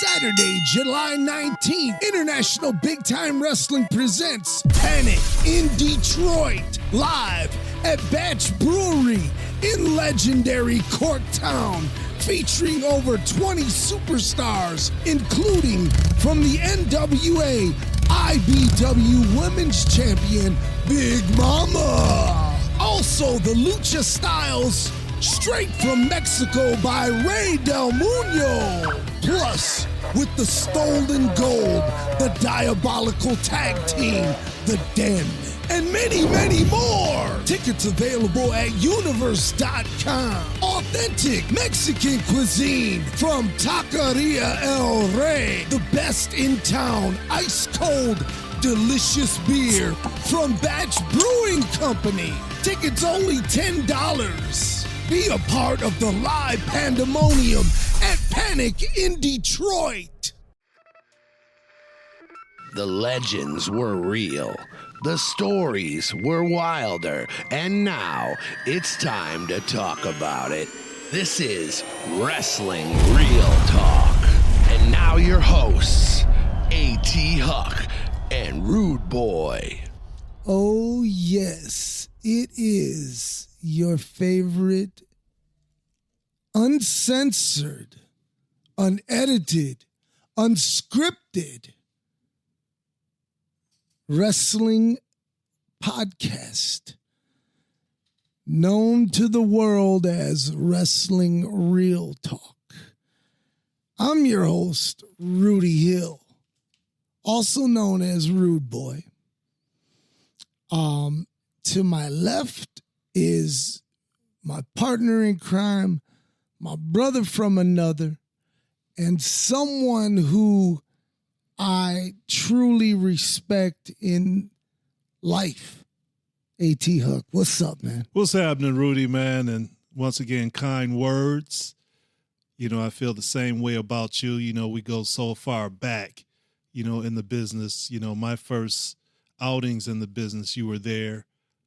Saturday, July 19th, International Big Time Wrestling presents Panic in Detroit, live at Batch Brewery in legendary Corktown, featuring over 20 superstars, including from the NWA IBW Women's Champion, Big Mama. Also, the Lucha Styles, straight from Mexico by Rey Del Muño. Plus, with the Stolen Gold, the Diabolical Tag Team, The Den, and many, many more. Tickets available at universe.com. Authentic Mexican cuisine from Taqueria El Rey. The best in town, ice cold, delicious beer from Batch Brewing Company. Tickets only $10. Be a part of the live pandemonium at Panic in Detroit. The legends were real. The stories were wilder. And now it's time to talk about it. This is Wrestling Real Talk. And now your hosts, A.T. Huck and Rude Boy. Oh, yes, it is your favorite uncensored, unedited, unscripted wrestling podcast known to the world as Wrestling Real Talk. I'm your host, Rudy Hill, also known as Rude Boy. To my left is my partner in crime, my brother from another, and someone who I truly respect in life. A.T. Huck, what's up, man? What's happening, Rudy, man? And once again, kind words. You know, I feel the same way about you. You know, we go so far back, you know, in the business. You know, my first outings in the business, you were there,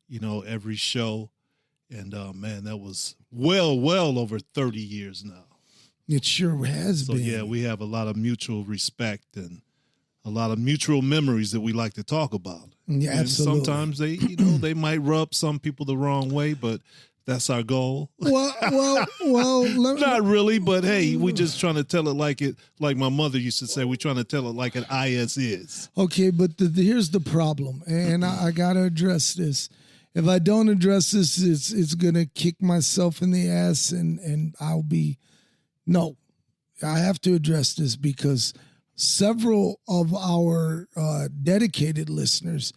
you know, every show. And, man, that was well over 30 years now. It sure has been. So, yeah, we have a lot of mutual respect and a lot of mutual memories that we like to talk about. Yeah, and absolutely. Sometimes they, you know, they might rub some people the wrong way, but that's our goal. Well. Not really, but hey, we just trying to tell it like my mother used to say, we're trying to tell it like an IS is. Okay, but here's the problem, and I got to address this. If I don't address this, it's going to kick myself in the ass, and I'll be, no, I have to address this because several of our dedicated listeners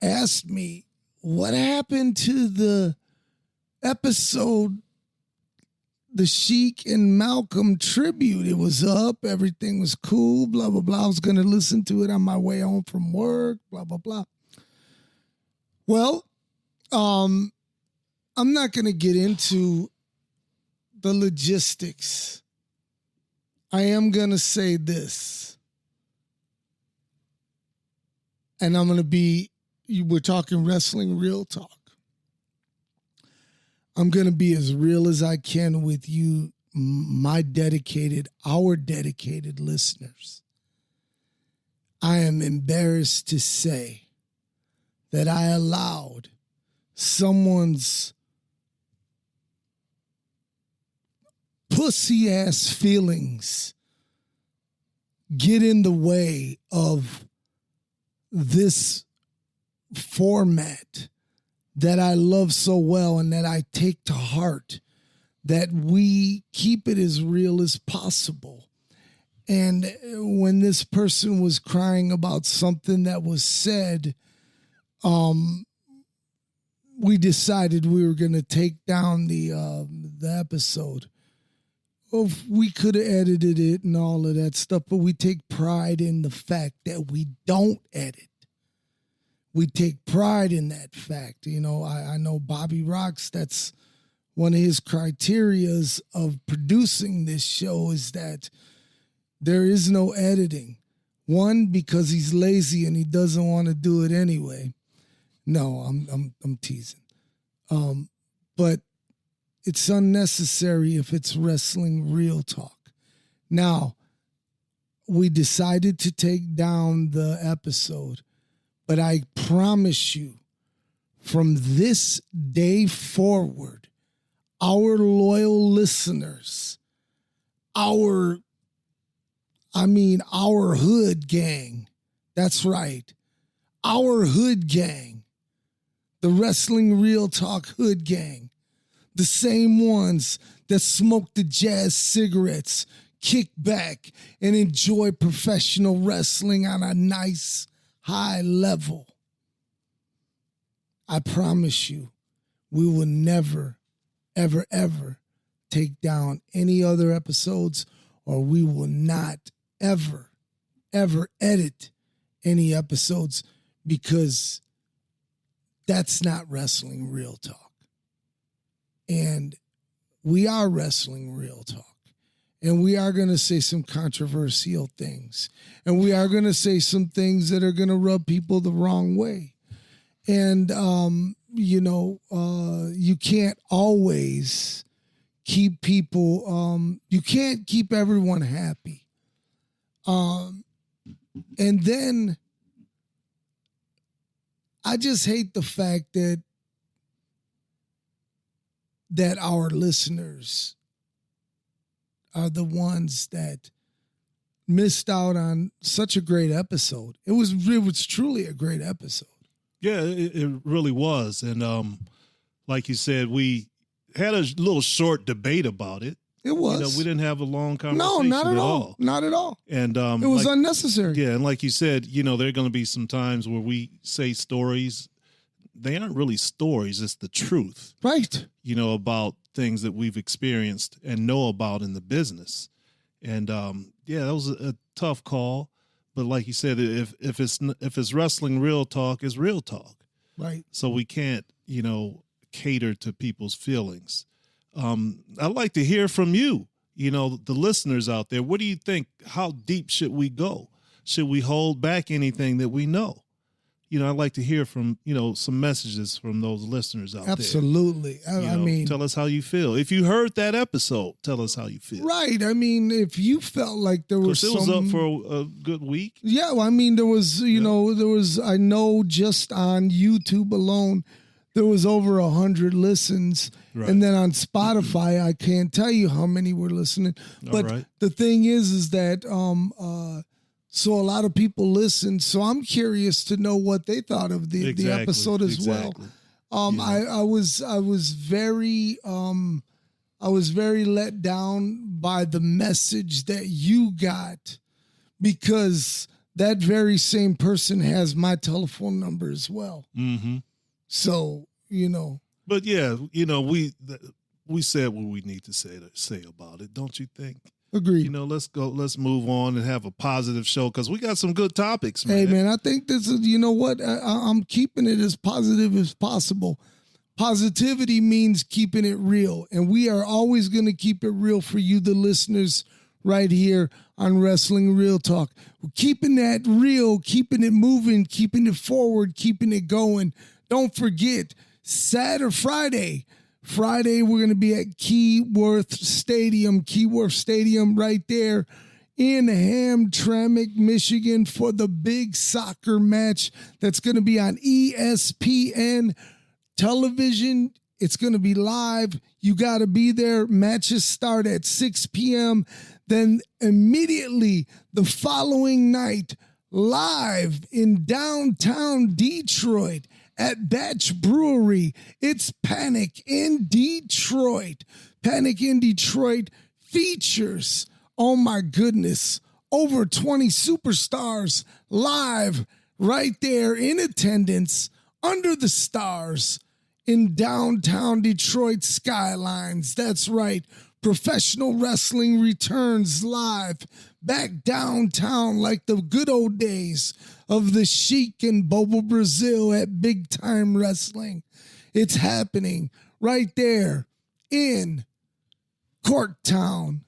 asked me, what happened to the episode, the Sheik and Malcolm tribute? It was up, everything was cool, blah, blah, blah. I was going to listen to it on my way home from work, blah, blah, blah. Well, I'm not going to get into the logistics. I am going to say this. And I'm going to we're talking Wrestling Real Talk. I'm going to be as real as I can with you, our dedicated listeners. I am embarrassed to say that I allowed someone's pussy-ass feelings get in the way of this format that I love so well and that I take to heart, that we keep it as real as possible. And when this person was crying about something that was said, we decided we were going to take down the episode. We could have edited it and all of that stuff, but we take pride in the fact that we don't edit. We take pride in that fact. You know, I know Bobby Rocks, that's one of his criterias of producing this show is that there is no editing. One, because he's lazy and he doesn't want to do it anyway. No, I'm teasing. But it's unnecessary if it's Wrestling Real Talk. Now, we decided to take down the episode, but I promise you, from this day forward, our loyal listeners, our hood gang, that's right, our hood gang, the Wrestling Real Talk hood gang, the same ones that smoke the jazz cigarettes, kick back, and enjoy professional wrestling on a nice high level. I promise you, we will never, ever, ever take down any other episodes, or we will not ever, ever edit any episodes, because that's not Wrestling Real Talk. And we are Wrestling Real Talk. And we are going to say some controversial things. And we are going to say some things that are going to rub people the wrong way. And, you can't always keep people, you can't keep everyone happy. And then I just hate the fact that our listeners are the ones that missed out on such a great episode. It was truly a great episode. Yeah, it really was. And like you said, we had a little short debate about it. It was. We didn't have a long conversation. No, not at all. Not at all. And it was unnecessary. Yeah, and like you said, there are going to be some times where we say stories. They aren't really stories. It's the truth. Right. About things that we've experienced and know about in the business. And that was a tough call. But like you said, if it's Wrestling Real Talk, it's real talk. Right. So we can't, cater to people's feelings. I'd like to hear from you, the listeners out there. What do you think? How deep should we go? Should we hold back anything that we know? I'd like to hear from, some messages from those listeners out Absolutely. there. Absolutely. Tell us how you feel. If you heard that episode, tell us how you feel. Right. I mean, if you felt like there was it was up for a good week. Yeah. Well, there was, I know just on YouTube alone, there was over 100 listens. Right. And then on Spotify, I can't tell you how many were listening. But the thing is that, so a lot of people listened. So I'm curious to know what they thought of the episode as well. I was very let down by the message that you got, because that very same person has my telephone number as well. Mm-hmm. So, But yeah, we said what we need to say about it, don't you think? Agreed. Let's move on and have a positive show, because we got some good topics, man. Hey, man, I think this is, I'm keeping it as positive as possible. Positivity means keeping it real, and we are always going to keep it real for you, the listeners, right here on Wrestling Real Talk. We're keeping that real, keeping it moving, keeping it forward, keeping it going. Don't forget, Friday, we're going to be at Keyworth Stadium right there in Hamtramck, Michigan, for the big soccer match that's going to be on ESPN television. It's going to be live. You got to be there. Matches start at 6 p.m. Then immediately the following night, live in downtown Detroit at Batch Brewery, it's Panic in Detroit. Panic in Detroit features, oh my goodness, over 20 superstars live right there in attendance under the stars in downtown Detroit skylines. That's right. Professional wrestling returns live back downtown like the good old days of the Sheik and Bobo Brazil at Big Time Wrestling. It's happening right there in Corktown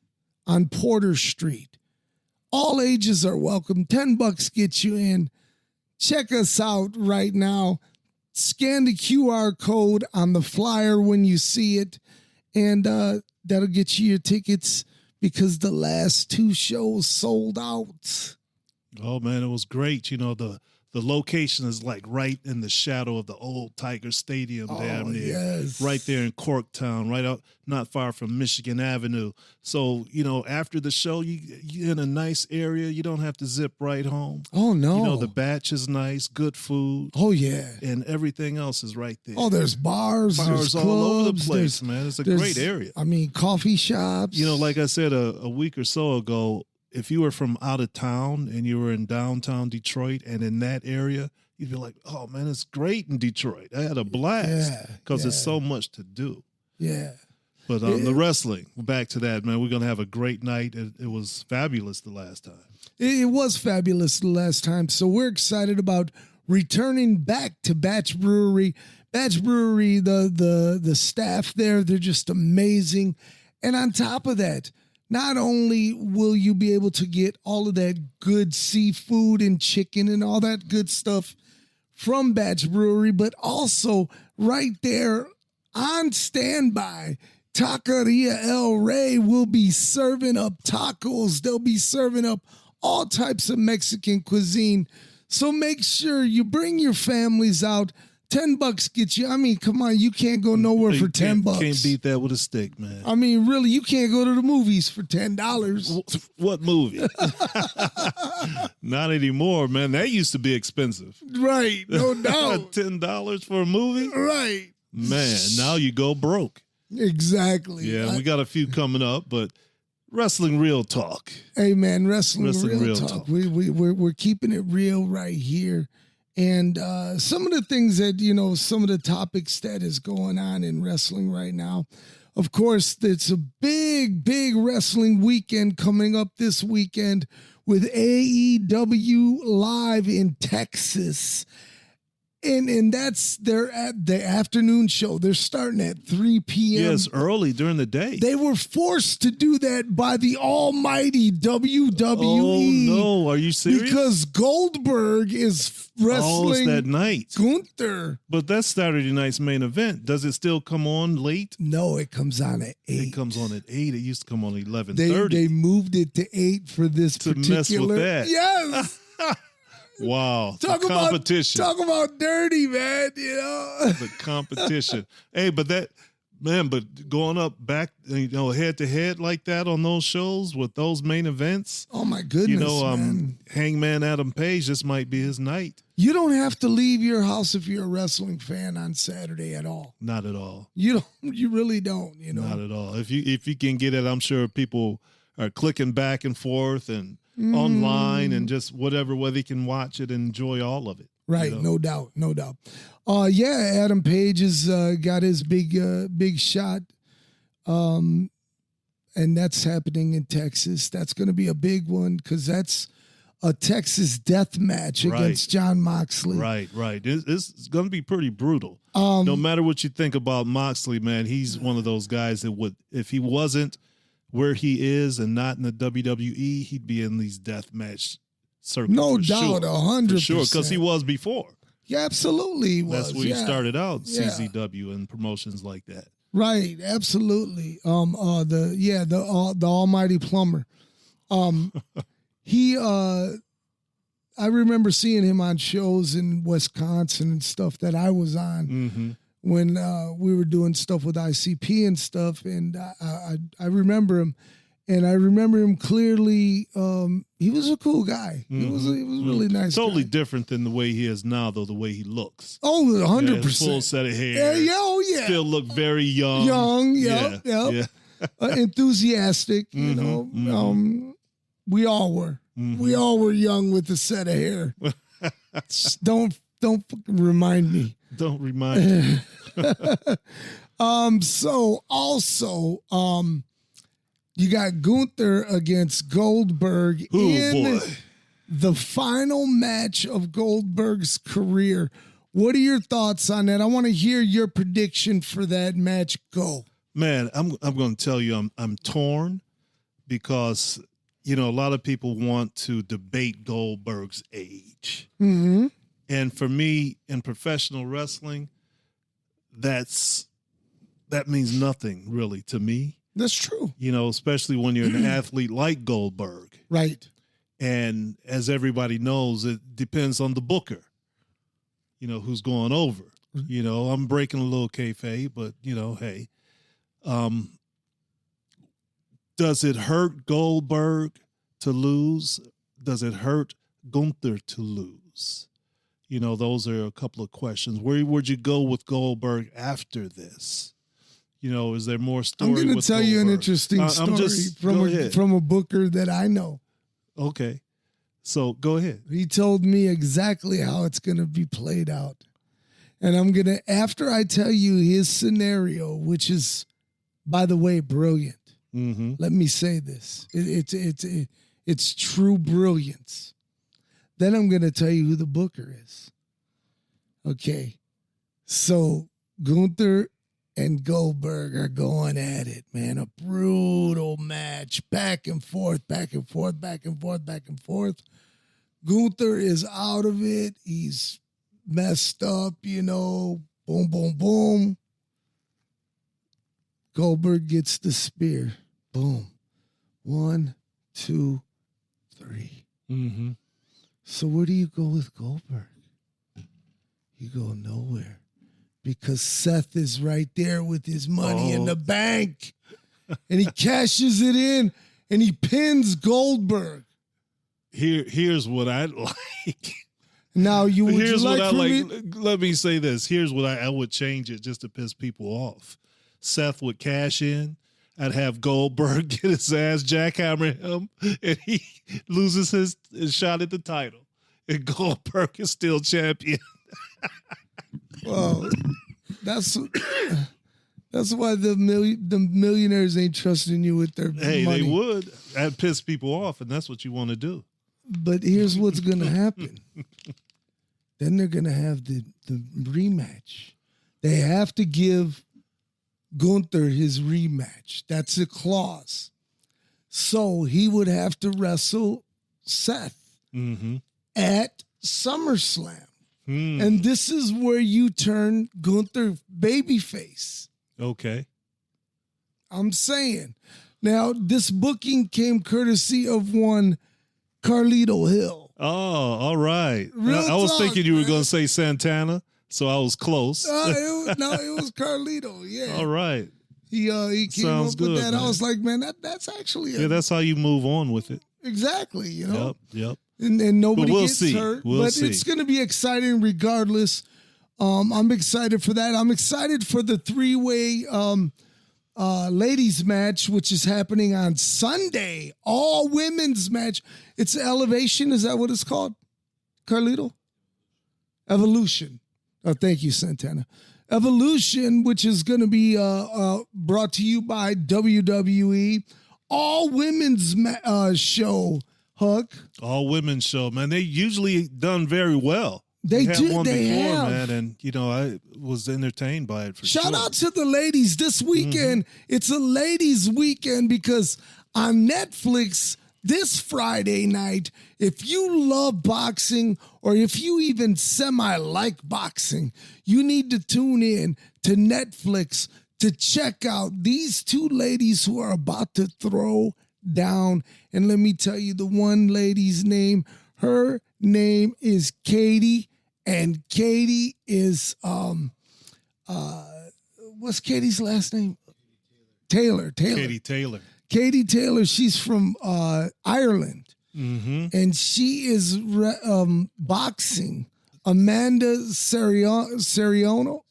on Porter Street. All ages are welcome. $10 gets you in. Check us out right now. Scan the QR code on the flyer when you see it, and that'll get you your tickets. because the last 2 shows sold out. Oh man, it was great. You know, the location is like right in the shadow of the old Tiger Stadium, damn near. Yes. Right there in Corktown, right out not far from Michigan Avenue. So, you know, after the show, you're in a nice area. You don't have to zip right home. Oh, no. You know, the batch is nice, good food. Oh, yeah. And everything else is right there. Oh, there's bars, there's clubs, all over the place, man. It's a great area. I mean, coffee shops. You know, like I said a week or so ago, if you were from out of town and you were in downtown Detroit and in that area, you'd be like, oh, man, it's great in Detroit. I had a blast because there's so much to do. Yeah. But the wrestling, back to that, man, we're going to have a great night. It was fabulous the last time. It was fabulous the last time. So we're excited about returning back to Batch Brewery. Batch Brewery, the staff there, they're just amazing. And on top of that, not only will you be able to get all of that good seafood and chicken and all that good stuff from Batch Brewery, but also right there on standby, Taqueria El Rey will be serving up tacos. They'll be serving up all types of Mexican cuisine. So make sure you bring your families out. $10 gets you. I mean, come on, you can't go nowhere for $10. Can't beat that with a stick, man. I mean, really, you can't go to the movies for $10. What movie? Not anymore, man. That used to be expensive. Right, no doubt. $10 for a movie? Right. Man, now you go broke. Exactly. Yeah, we got a few coming up, but wrestling real talk. Hey, man, wrestling real talk. We're keeping it real right here. And some of the things that, you know, some of the topics that is going on in wrestling right now, of course, it's a big wrestling weekend coming up this weekend with AEW Live in Texas. And that's the afternoon show. They're starting at 3 p.m. Yes, early during the day. They were forced to do that by the almighty WWE. Oh, no. Are you serious? Because Goldberg is wrestling that night. Gunther. But that's Saturday night's main event. Does it still come on late? No, it comes on at 8. It comes on at 8. It used to come on 11:30. They moved it to 8 for this to particular. Mess with that. Yes. Wow. Talk about dirty, man, you know. The competition. Hey, but going up back, you know, head to head like that on those shows with those main events. Oh my goodness, you know, man. Hangman Adam Page, this might be his night. You don't have to leave your house if you're a wrestling fan on Saturday at all. Not at all. You really don't, you know. Not at all. If you can get it, I'm sure people are clicking back and forth and online and just whatever way they can watch it and enjoy all of it. Right, you know? no doubt. Yeah, Adam Page has got his big shot, and that's happening in Texas. That's going to be a big one because that's a Texas death match against John Moxley. Right. It's going to be pretty brutal. No matter what you think about Moxley, man, he's one of those guys that would, if he wasn't where he is and not in the WWE, he'd be in these death match circuits. No doubt, 100%. For sure, because he was before. Yeah, absolutely he was. That's where he started out, Yeah. CZW and promotions like that. Right, absolutely. The almighty plumber. I remember seeing him on shows in Wisconsin and stuff that I was on when we were doing stuff with ICP and stuff, and I remember him, and I remember him clearly. He was a cool guy. He was a really nice. Totally guy. Different than the way he is now, though. The way he looks. Oh, 100%. Full set of hair. Yeah. Still look very young. Yeah. Enthusiastic. You know. We all were. We all were young with a set of hair. Don't fucking remind me. Don't remind me. So also, you got Gunther against Goldberg in the final match of Goldberg's career. What are your thoughts on that? I want to hear your prediction for that match. Go. Man, I'm going to tell you, I'm torn because, you know, a lot of people want to debate Goldberg's age. Mm-hmm. And for me, in professional wrestling, that means nothing really to me. That's true. You know, especially when you're an athlete like Goldberg. Right. And as everybody knows, it depends on the booker, you know, who's going over. You know, I'm breaking a little kayfabe, but, you know, hey. Does it hurt Goldberg to lose? Does it hurt Gunther to lose? You know, those are a couple of questions. Where would you go with Goldberg after this? You know, is there more story? I'm going to tell you an interesting story from a booker that I know. Okay. So go ahead. He told me exactly how it's going to be played out. And I'm going to, after I tell you his scenario, which is, by the way, brilliant. Mm-hmm. Let me say this. It's true brilliance. Then I'm going to tell you who the booker is. Okay. So Gunther and Goldberg are going at it, man. A brutal match. Back and forth, back and forth, back and forth, back and forth. Gunther is out of it. He's messed up, you know. Boom, boom, boom. Goldberg gets the spear. Boom. 1, 2, 3. Mm-hmm. So where do you go with Goldberg? You go nowhere. Because Seth is right there with his money in the bank. And he cashes it in and he pins Goldberg. Here's what I like. Now Let me say this. Here's what I would change it just to piss people off. Seth would cash in. I'd have Goldberg get his ass jackhammer him, and he loses his shot at the title. And Goldberg is still champion. Well, that's why the millionaires ain't trusting you with their money. They would. That'd piss people off, and that's what you want to do. But here's what's going to happen. Then they're going to have the rematch. They have to give Gunther his rematch. That's a clause. So he would have to wrestle Seth at SummerSlam. And this is where you turn Gunther babyface. Okay. I'm saying. Now, this booking came courtesy of one Carlito Hill. Oh, all right. Real I was talk, thinking you were man. going to say Santana, so I was close. It was Carlito. Yeah. All right. He came Sounds up with good, that. man. I was like, man, that's actually that's how you move on with it. exactly. You know. Yep. And nobody gets see. hurt. We'll see. It's going to be exciting regardless. I'm excited for that. I'm excited for the 3-way ladies match, which is happening on Sunday. All women's match. It's Elevation. Is that what it's called, Carlito? Evolution. Oh, thank you, Santana. Evolution, which is going to be brought to you by WWE. All women's show, Huck. All women's show, man. They usually done very well. They had do. one They before, have. man, and I was entertained by it for sure. Shout out to the ladies this weekend. It's a ladies' weekend because on Netflix this Friday night, if you love boxing or if you even semi-like boxing, you need to tune in to Netflix to check out these two ladies who are about to throw down. And let me tell you the one lady's name. Her name is Katie, and Katie is what's Katie's last name? Taylor. Katie Taylor. Katie Taylor. She's from Ireland, and she is boxing Amanda Serrano.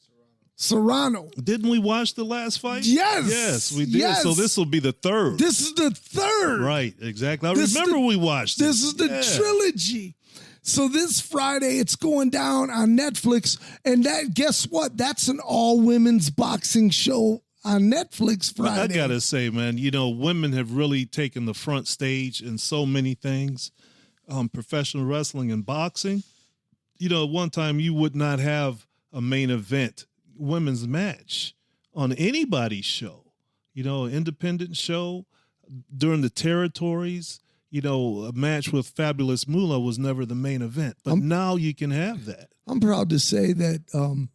Didn't we watch the last fight? Yes, we did. yes. So this will be the third. This is the third. Right, exactly. I remember we watched this. This is the trilogy. So this Friday, it's going down on Netflix. And guess what? That's an all-women's boxing show on Netflix Friday. I got to say, man, women have really taken the front stage in so many things. Professional wrestling and boxing. At one time you would not have a main event women's match on anybody's show. Independent show during the territories. A match with Fabulous Moolah was never the main event, but now you can have that. I'm proud to say that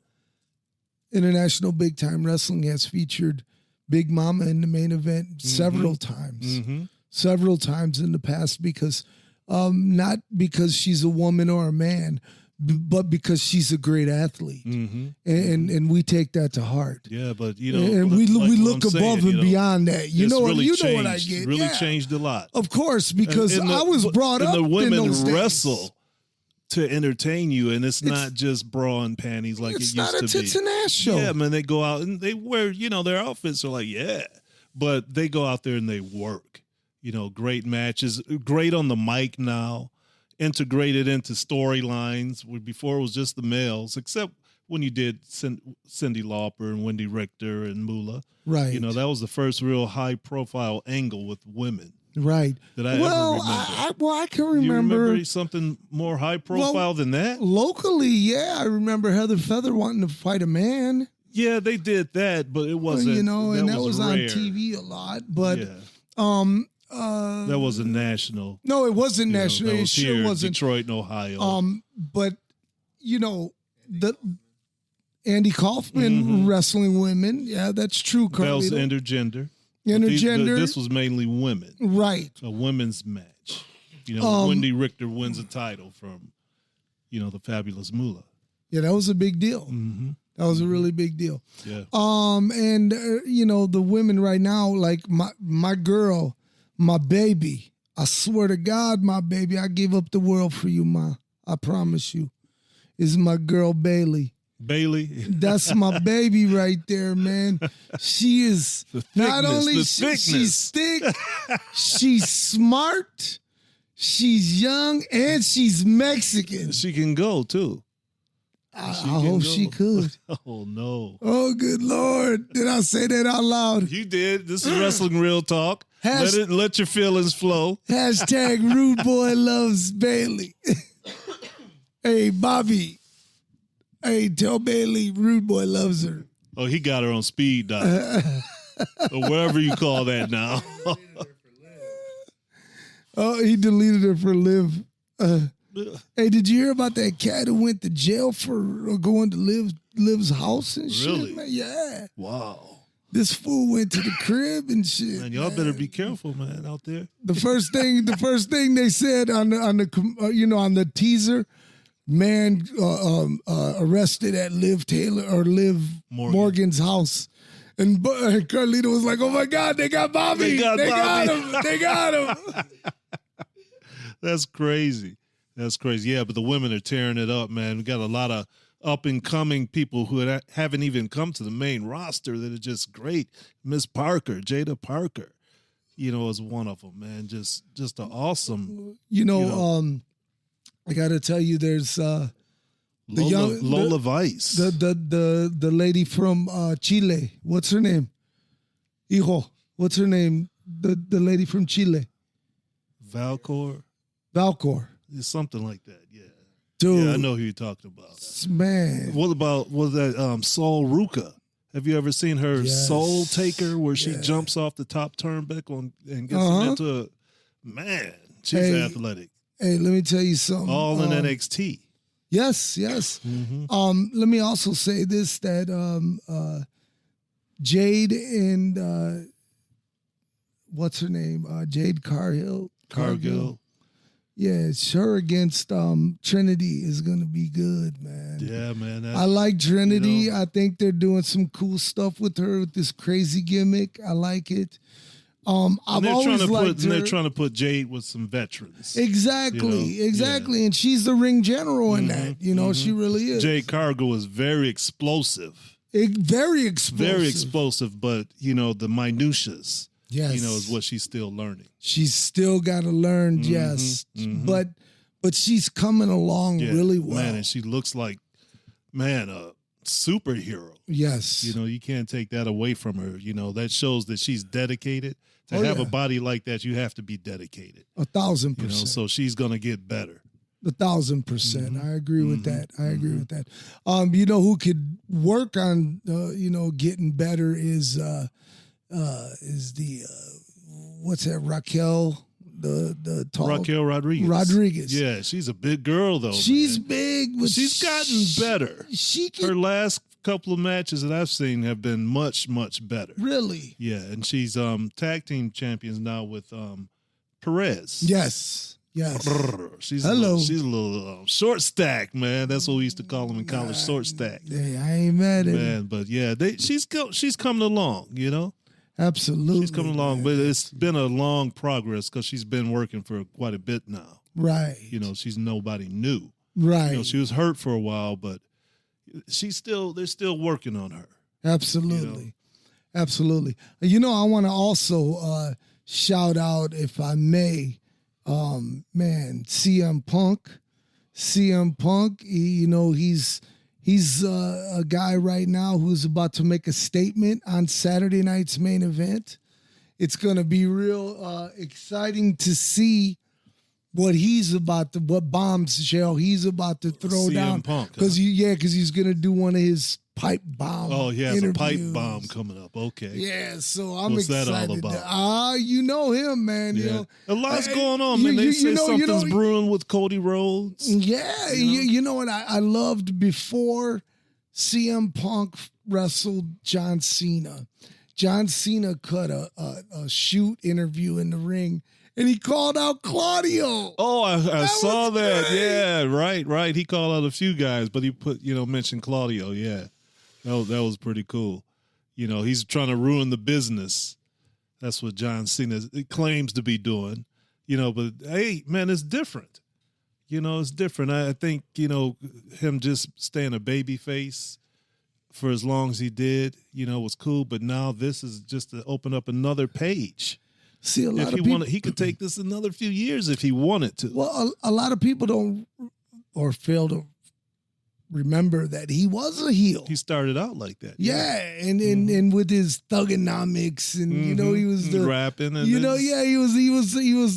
International Big Time Wrestling has featured Big Mama in the main event several times. Several times in the past because not because she's a woman or a man, but because she's a great athlete. And we take that to heart. Yeah, but you know, and we look above and beyond that. You know really what I get. Really changed a lot. Of course, because I was brought up and the women in those wrestle days. to entertain you, and it's not just bra and panties like it used to be. It's not a tits and ass show. Yeah, man, they go out and they wear, you know, their outfits are like, yeah, but they go out there and they work. You know, great matches, great on the mic now, integrated into storylines where before it was just the males, except when you did Cyndi Lauper and Wendy Richter and Moolah. Right. You know, that was the first real high-profile angle with women. Right. That I ever remember. I can remember. You remember something more high-profile than that? Locally, yeah. I remember Heather Feather wanting to fight a man. Yeah, they did that, but it wasn't. You know, and that was rare. on TV a lot. But, that wasn't national. No, it wasn't national. It sure here wasn't. Detroit and Ohio. But you know, the Andy Kaufman wrestling women. Yeah, that's true. That was intergender. Intergender. This was mainly women. Right. A women's match. You know, Wendy Richter wins a title from, you know, the fabulous Moolah. Yeah, that was a big deal. That was a really big deal. Yeah. And you know, the women right now, like my girl. My baby, I swear to God, my baby, I give up the world for you, Ma. I promise you. Is my girl Bailey. Bailey? That's my baby right there, man. She is not only she's thick, she's smart, she's young, and she's Mexican. She can go, too. I hope she could. Oh, no. Oh, good Lord. Did I say that out loud? You did. This is Wrestling Real Talk. Let your feelings flow. Hashtag Rude Boy loves Bailey. Hey, Bobby. Hey, tell Bailey Rude Boy loves her. Oh, he got her on speed dial. Or wherever you call that now. Oh, he deleted her for Liv. Hey, did you hear about that cat who went to jail for going to Liv's house and shit? Really? Man? Yeah. Wow. This fool went to the crib and shit. Man, y'all better be careful, man, out there. The first thing they said on the teaser, man arrested at Liv Taylor or Liv Morgan's house. And Carlito was like, "Oh my God, they got Bobby! They got him! They got him!" That's crazy. That's crazy. Yeah, but the women are tearing it up, man. We got a lot of up-and-coming people who haven't even come to the main roster that are just great. Miss Parker, Jada Parker, you know, is one of them, man. Just an awesome. I got to tell you, there's Lola Vice, the lady from Chile. What's her name? Hijo. What's her name? The lady from Chile. Valcor. It's something like that. Yeah. Dude, yeah, I know who you're talking about. Man. What about that Sol Ruca? Have you ever seen her Soul Taker where she jumps off the top turnbuckle and gets into a man? She's athletic. Hey, let me tell you something. All in NXT. Yes. Let me also say this, that Jade and what's her name? Jade Cargill. Yeah, it's her against Trinity is going to be good, man. Yeah, man. I like Trinity. You know, I think they're doing some cool stuff with her, with this crazy gimmick. I like it. I've always liked her. And they're trying to put Jade with some veterans. Exactly. Yeah. And she's the ring general in that. You know, she really is. Jade Cargill is very explosive. Very explosive, but, you know, the minutiaes. Yes. You know, is what she's still learning. She's still got to learn, yes. But she's coming along really well. Man, and she looks like, a superhero. Yes. You know, you can't take that away from her. You know, that shows that she's dedicated. To have a body like that, you have to be dedicated. 1,000%. You know, so she's going to get better. 1,000%. I agree with that. I agree with that. You know, who could work on, getting better is the what's that, Raquel the tall Raquel Rodriguez. Yeah, she's a big girl though. She's man. big. But she's gotten better. Her last couple of matches that I've seen have been much, much better. Really? Yeah, and she's tag team champions now with Perez. Yes. She's Hello. She's a little short stack, man. That's what we used to call them in college, short stack. Hey, I ain't mad at man, but yeah, she's coming along, you know. Absolutely, she's coming along, but it's been a long progress because she's been working for quite a bit now. Right. You know, she's nobody new. Right. You know, she was hurt for a while, but they're still working on her. Absolutely. You know? Absolutely. You know, I want to also shout out, if I may, CM Punk. CM Punk, he's a guy right now who's about to make a statement on Saturday night's main event. It's going to be real exciting to see what bombshell he's about to throw CM down. Punk, because he's going to do one of his pipe bomb. Oh, he has interviews. a pipe bomb coming up. Okay. Yeah, so I'm What's excited. That all about? You know him, man. Yeah. You know, a lot's going on, man. They say something's brewing with Cody Rhodes. Yeah, you know what I loved before CM Punk wrestled John Cena. John Cena cut a shoot interview in the ring, and he called out Claudio. Oh, I saw that. Great. Yeah, right. He called out a few guys, but he mentioned Claudio. Yeah, that was pretty cool. You know, he's trying to ruin the business. That's what John Cena claims to be doing. You know, but hey, man, it's different. You know, it's different. I think, him just staying a baby face for as long as he did, was cool. But now this is just to open up another page. See, a lot of people, he could take this another few years if he wanted to. Well, a lot of people don't or fail to remember that he was a heel. He started out like that. Yeah, and with his thugonomics, and he was the rapping, and he was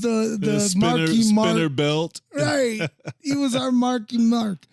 the Marky Mark spinner belt. Right, he was our Marky Mark.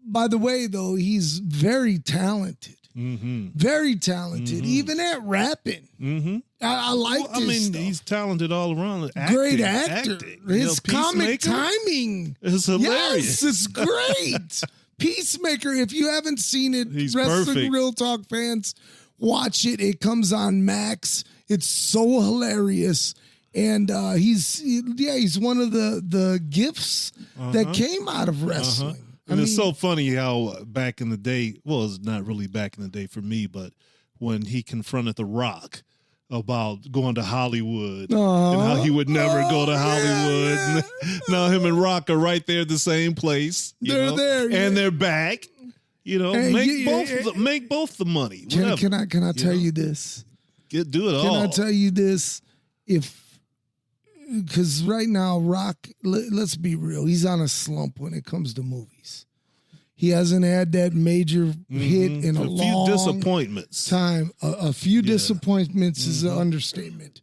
By the way, though, he's very talented. Mm-hmm. Very talented, even at rapping. Mm-hmm. I like this. I mean, stuff. He's talented all around. Great actor. His comic timing is hilarious. Yes, it's great. Peacemaker. If you haven't seen it, he's Wrestling perfect. Real Talk fans, watch it. It comes on Max. It's so hilarious. And he's one of the gifts that came out of wrestling. And it's so funny how back in the day, well, it's not really back in the day for me, but when he confronted The Rock about going to Hollywood and how he would never go to Hollywood. Yeah. Now him and Rock are right there at the same place. They're there. And they're back. Make both the money. Can I tell you this? Do it all. Can I tell you this? Because right now, Rock, let's be real, he's on a slump when it comes to movies. He hasn't had that major hit in a long few disappointments. Time. A few disappointments is an understatement.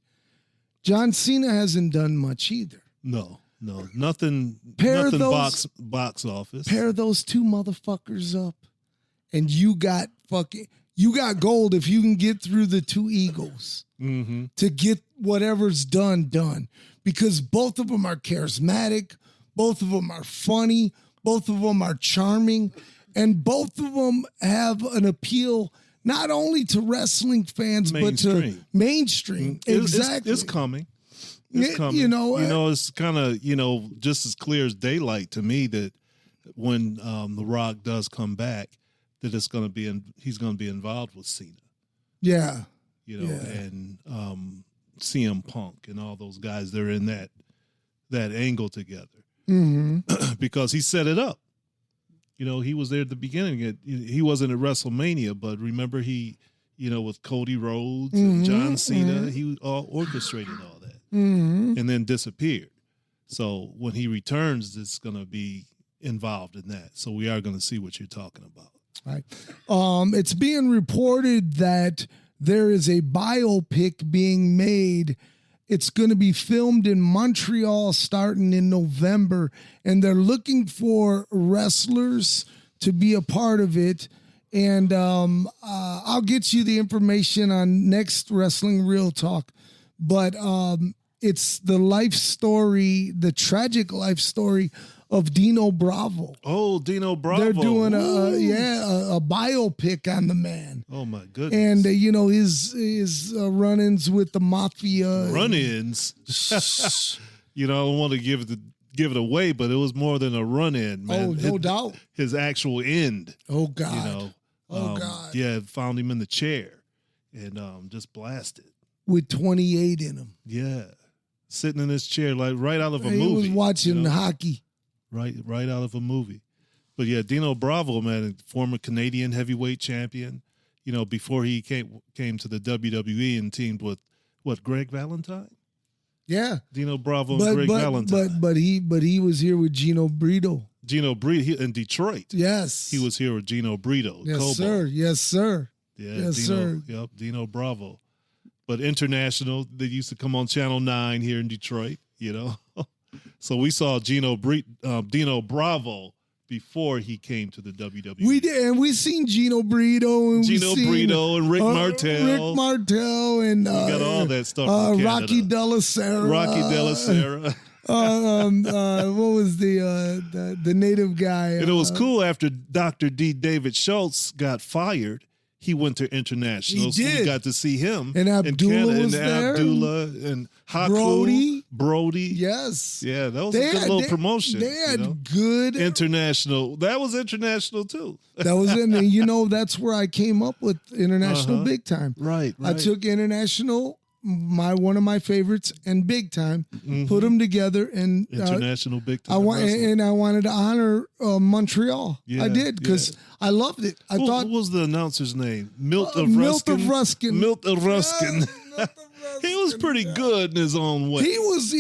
John Cena hasn't done much either. No, nothing. Nothing box office. Pair those two motherfuckers up, and you got gold if you can get through the two egos to get whatever's done. Because both of them are charismatic, both of them are funny, both of them are charming, and both of them have an appeal not only to wrestling fans but to mainstream. Exactly, it's coming. It's coming. It's kind of just as clear as daylight to me that when The Rock does come back, that he's going to be involved with Cena. Yeah, and CM Punk and all those guys, they're in that angle together because he set it up. He was there at the beginning. He wasn't at WrestleMania, but remember with Cody Rhodes and John Cena, he orchestrated all that and then disappeared. So when he returns, it's going to be involved in that. So we are going to see what you're talking about. Right. It's being reported that there is a biopic being made. It's going to be filmed in Montreal starting in November, and they're looking for wrestlers to be a part of it. And I'll get you the information on next Wrestling Real Talk. But it's the life story, the tragic life story of Dino Bravo. Oh, Dino Bravo. They're doing a biopic on the man. Oh my goodness. And you know, his run-ins with the mafia. Run-ins. You know, I don't want to give it away, but it was more than a run-in, man. Oh, no doubt. His actual end. Oh God. You know. God. Yeah, found him in the chair and just blasted. With 28 in him. Yeah. Sitting in his chair, like right out of a movie. He was watching hockey. Right out of a movie. But yeah, Dino Bravo, man, former Canadian heavyweight champion. You know, before he came to the WWE and teamed with Greg Valentine? Yeah. Dino Bravo and Greg Valentine. But he was here with Gino Brito. Gino Brito in Detroit. Yes. He was here with Gino Brito. Yes, Kobo. sir. Yes, sir. Yeah, yes, Dino, sir. Yep, Dino Bravo. But international, they used to come on Channel 9 here in Detroit, you know. So we saw Dino Bravo before he came to the WWE. We did, and we seen Gino Brito and Brito and Rick Martel. Rick Martel and we got all that stuff. Rocky Della Sera. Rocky Della Sera. What was the native guy? And it was cool after Dr. D. David Schultz got fired. He went to international. He did. So we got to see him. And Abdullah was there. Abdullah and Huck. Brody. Yes. Yeah, that was a good little promotion. They had good. International. That was international too. That was it. And you know, that's where I came up with international big time. Right. I took international, one of my favorites, and big time, put them together, and international big time. I wanted to honor Montreal. Yeah, I did because I loved it. I thought, what was the announcer's name? Milt of Milt Ruskin. of Ruskin. Milt of Ruskin. He was pretty good in his own way. He was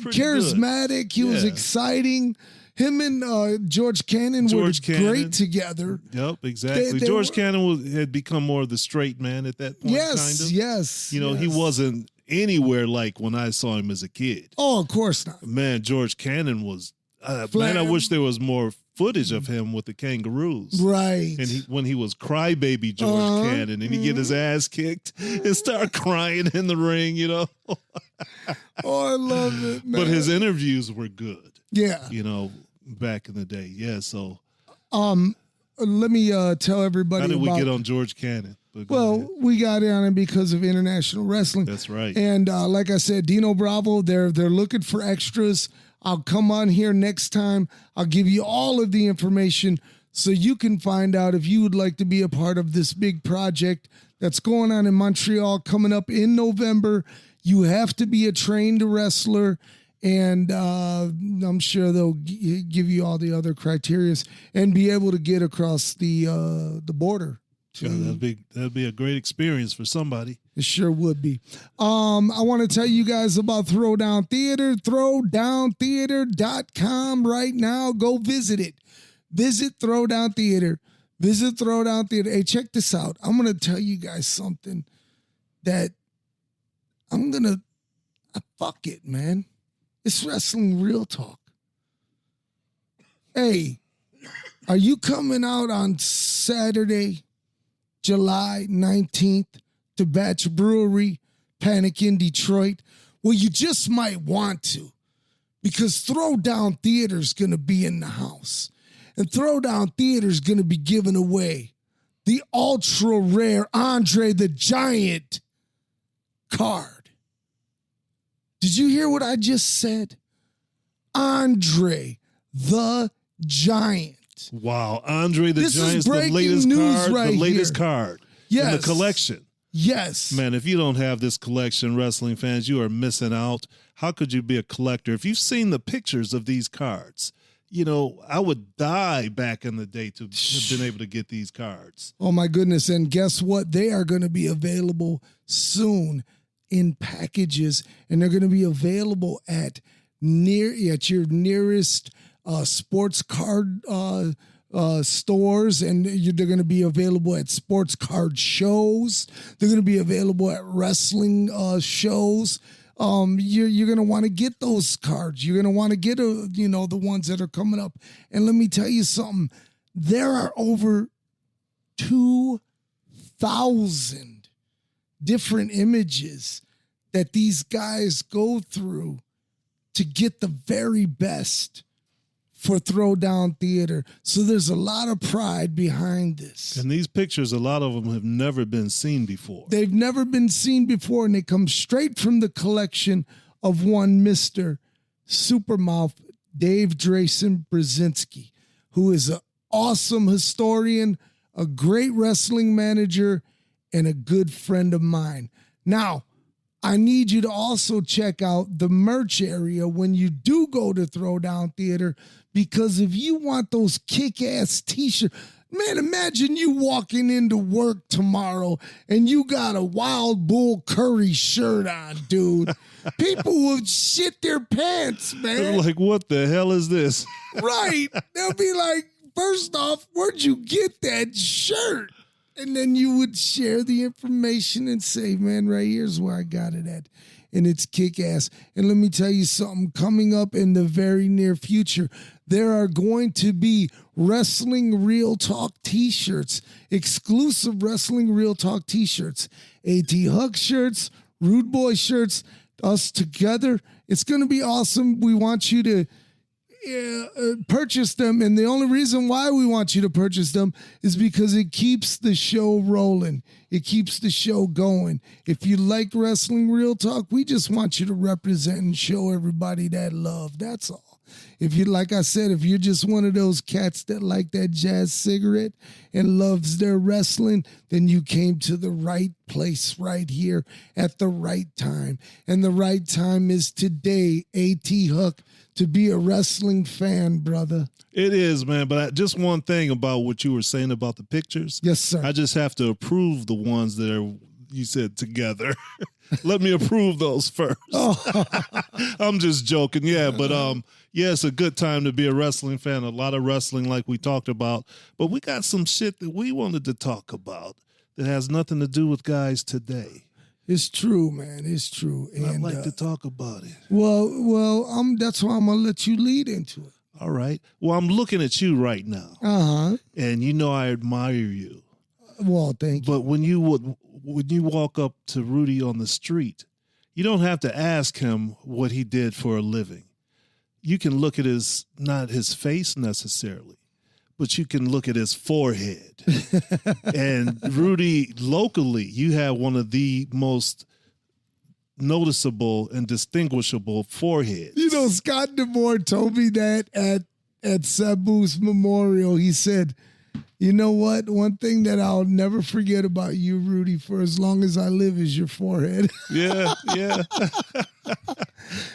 charismatic. He was exciting. Him and George Cannon were great together. Yep, exactly. George Cannon had become more of the straight man at that point. Yes, kind of. Yes. You know, he wasn't anywhere like when I saw him as a kid. Oh, of course not. Man, George Cannon was. Man, I wish there was more footage of him with the Kangaroos. Right. And when he was crybaby George Cannon, and he get his ass kicked and start crying in the ring, you know. Oh, I love it, man. But his interviews were good. Yeah. You know, back in the day. Yeah, so. Let me tell everybody how did we get on George Cannon? Well, we got on it because of international wrestling. That's right. And like I said, Dino Bravo, they're looking for extras. I'll come on here next time. I'll give you all of the information so you can find out if you would like to be a part of this big project that's going on in Montreal coming up in November. You have to be a trained wrestler, and I'm sure they'll give you all the other criteria and be able to get across the border. Yeah, that'd be a great experience for somebody. It sure would be. I want to tell you guys about Throwdown Theatre, throwdowntheatre.com right now. Go visit it. Visit Throwdown Theatre. Visit Throwdown Theatre. Hey, check this out. I'm going to tell you guys something that fuck it, man. It's wrestling real talk. Hey, are you coming out on Saturday, July 19th to Batch Brewery, Panic in Detroit? Well, you just might want to, because Throwdown Theater is going to be in the house. And Throwdown Theater is going to be giving away the ultra rare Andre the Giant card. Did you hear what I just said? Andre the Giant. Wow, Andre the Giant's the latest card, the latest card in the collection. Yes. Man, if you don't have this collection, wrestling fans, you are missing out. How could you be a collector? If you've seen the pictures of these cards, you know, I would die back in the day to have been able to get these cards. Oh, my goodness. And guess what? They are going to be available soon in packages, and they're going to be available at your nearest sports card stores, and they're going to be available at sports card shows. They're going to be available at wrestling shows. You're going to want to get those cards. You're going to want to get the ones that are coming up. And let me tell you something. There are over 2,000 different images that these guys go through to get the very best for Throwdown Theater. So there's a lot of pride behind this. And these pictures, a lot of them have never been seen before. They've never been seen before, and they come straight from the collection of one Mr. Supermouth, Dave Drayson Brzezinski, who is an awesome historian, a great wrestling manager, and a good friend of mine. Now, I need you to also check out the merch area when you do go to Throwdown Theater, because if you want those kick-ass t-shirts, man, imagine you walking into work tomorrow and you got a Wild Bull Curry shirt on, dude. People would shit their pants, man. They're like, what the hell is this? Right. They'll be like, first off, where'd you get that shirt? And then you would share the information and say, man, right here's where I got it at. And it's kick-ass. And let me tell you something, coming up in the very near future, there are going to be Wrestling Real Talk t-shirts, exclusive Wrestling Real Talk t-shirts, A.T. Huck shirts, Rude Boy shirts, us together. It's going to be awesome. We want you to purchase them, and the only reason why we want you to purchase them is because it keeps the show rolling. It keeps the show going. If you like Wrestling Real Talk, we just want you to represent and show everybody that love. That's all. If you, like I said, if you're just one of those cats that like that jazz cigarette and loves their wrestling, then you came to the right place right here at the right time. And the right time is today, A.T. Huck, to be a wrestling fan, brother. It is, man. But just one thing about what you were saying about the pictures. Yes, sir. I just have to approve the ones that are, you said, together. Let me approve those first. Oh. I'm just joking. Yeah, but yeah, it's a good time to be a wrestling fan. A lot of wrestling like we talked about. But we got some shit that we wanted to talk about that has nothing to do with guys today. It's true, man. It's true. And I'd like to talk about it. Well, that's why I'm going to let you lead into it. All right. Well, I'm looking at you right now. Uh-huh. And you know I admire you. Well, thank you. But when you walk up to Rudy on the street, you don't have to ask him what he did for a living. You can look at not his face necessarily, but you can look at his forehead. And Rudy, locally, you have one of the most noticeable and distinguishable foreheads. You know, Scott DeMore told me that at Sabu's memorial. He said, you know what? One thing that I'll never forget about you, Rudy, for as long as I live is your forehead. Yeah.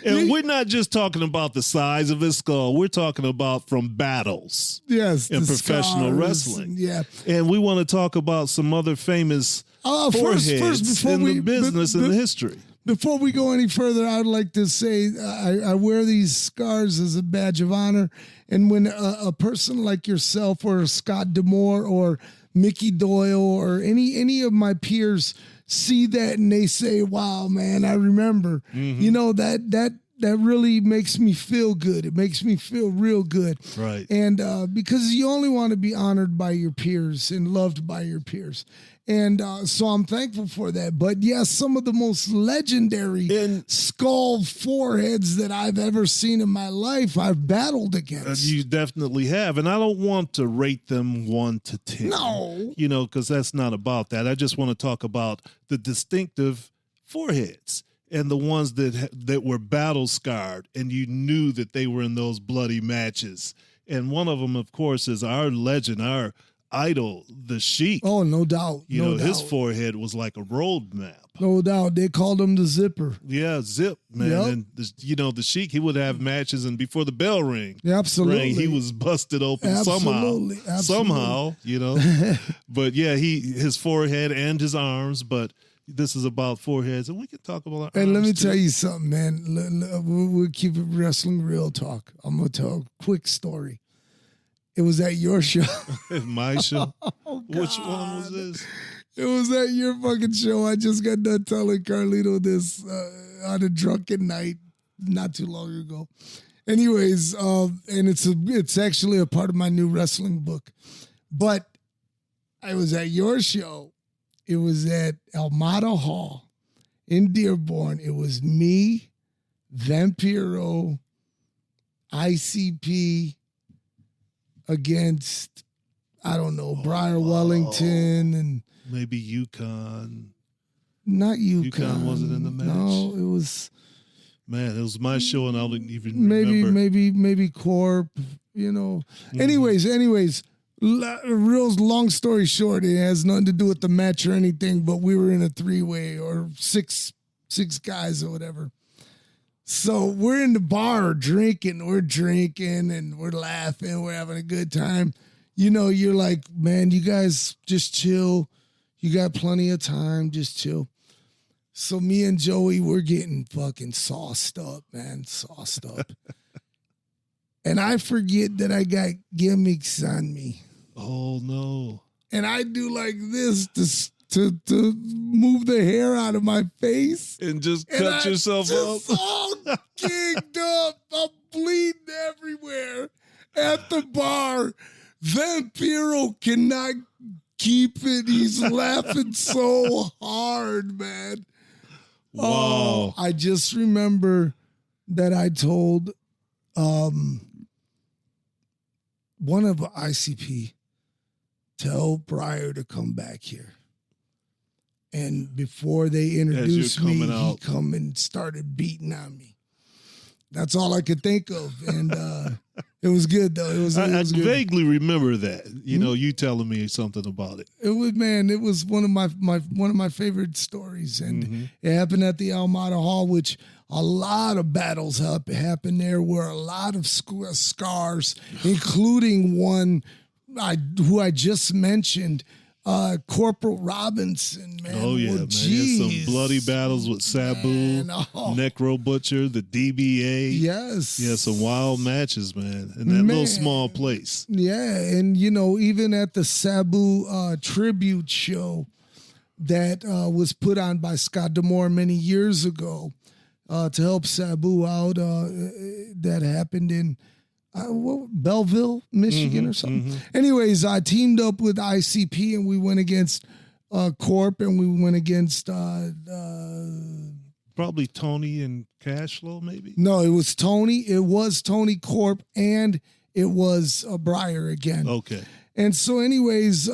And we're not just talking about the size of his skull. We're talking about from battles. Yes. In professional wrestling. Yeah. And we want to talk about some other famous foreheads in the business and the history. Before we go any further, I would like to say I wear these scars as a badge of honor. And when a person like yourself or Scott DeMore or Mickey Doyle or any of my peers see that and they say, wow, man, I remember, you know, that really makes me feel good. It makes me feel real good. Right. And because you only want to be honored by your peers and loved by your peers. And so I'm thankful for that. But yes, some of the most legendary skull foreheads that I've ever seen in my life, I've battled against. You definitely have. And I don't want to rate them 1 to 10. No. You know, because that's not about that. I just want to talk about the distinctive foreheads and the ones that were battle scarred and you knew that they were in those bloody matches. And one of them, of course, is our legend, our idol, the Sheik. Oh, no doubt. You know, his forehead was like a road map. No doubt. They called him the Zipper. Yeah, Zip, man. Yep. And, the Sheik, he would have matches, and before the bell rang, he was busted open somehow, you know. But, yeah, his forehead and his arms, but this is about foreheads, and we can talk about our arms, let me tell you something, man. We'll keep it wrestling real talk. I'm going to tell a quick story. It was at your show. My show? Oh, which one was this? It was at your fucking show. I just got done telling Carlito this on a drunken night not too long ago. Anyways, and it's actually a part of my new wrestling book. But I was at your show. It was at Almada Hall in Dearborn. It was me, Vampiro, ICP against, I don't know, Briar Wellington and maybe Yukon. Not Yukon. Yukon wasn't in the match. No, it was. Man, it was my show, and I don't even remember. Maybe Corp. You know. Mm-hmm. Anyways. Real long story short, it has nothing to do with the match or anything. But we were in a 3-way or six guys or whatever. So we're in the bar drinking. We're drinking and we're laughing. We're having a good time. You know, you're like, man, you guys just chill. You got plenty of time. Just chill. So me and Joey, we're getting fucking sauced up, man. Sauced up. And I forget that I got gimmicks on me. Oh, no. And I do like this to move the hair out of my face. And just cut yourself up. All kicked up. I'm bleeding everywhere at the bar. Vampiro cannot keep it. He's laughing so hard, man. Wow. Oh, I just remember that I told one of ICP, tell Briar to come back here. And before they introduced me, he come and started beating on me. That's all I could think of. And it was good, though. It was I good. vaguely remember that. You know, you telling me something about it. It was one of my favorite stories. And it happened at the Almada Hall, which a lot of battles happened there, where a lot of scars, including one who I just mentioned, Corporal Robinson, man. Oh, yeah, man. He had some bloody battles with Sabu, Necro Butcher, the DBA. Yes. Yeah, some wild matches, man, in that little small place. Yeah, and, you know, even at the Sabu tribute show that was put on by Scott D'Amore many years ago to help Sabu out, that happened in Belleville, Michigan or something. Anyways, I teamed up with ICP and we went against Corp and we went against probably Tony and Cashflow, maybe. No, it was Tony. It was Tony, Corp, and it was Briar again. Okay. And so, anyways,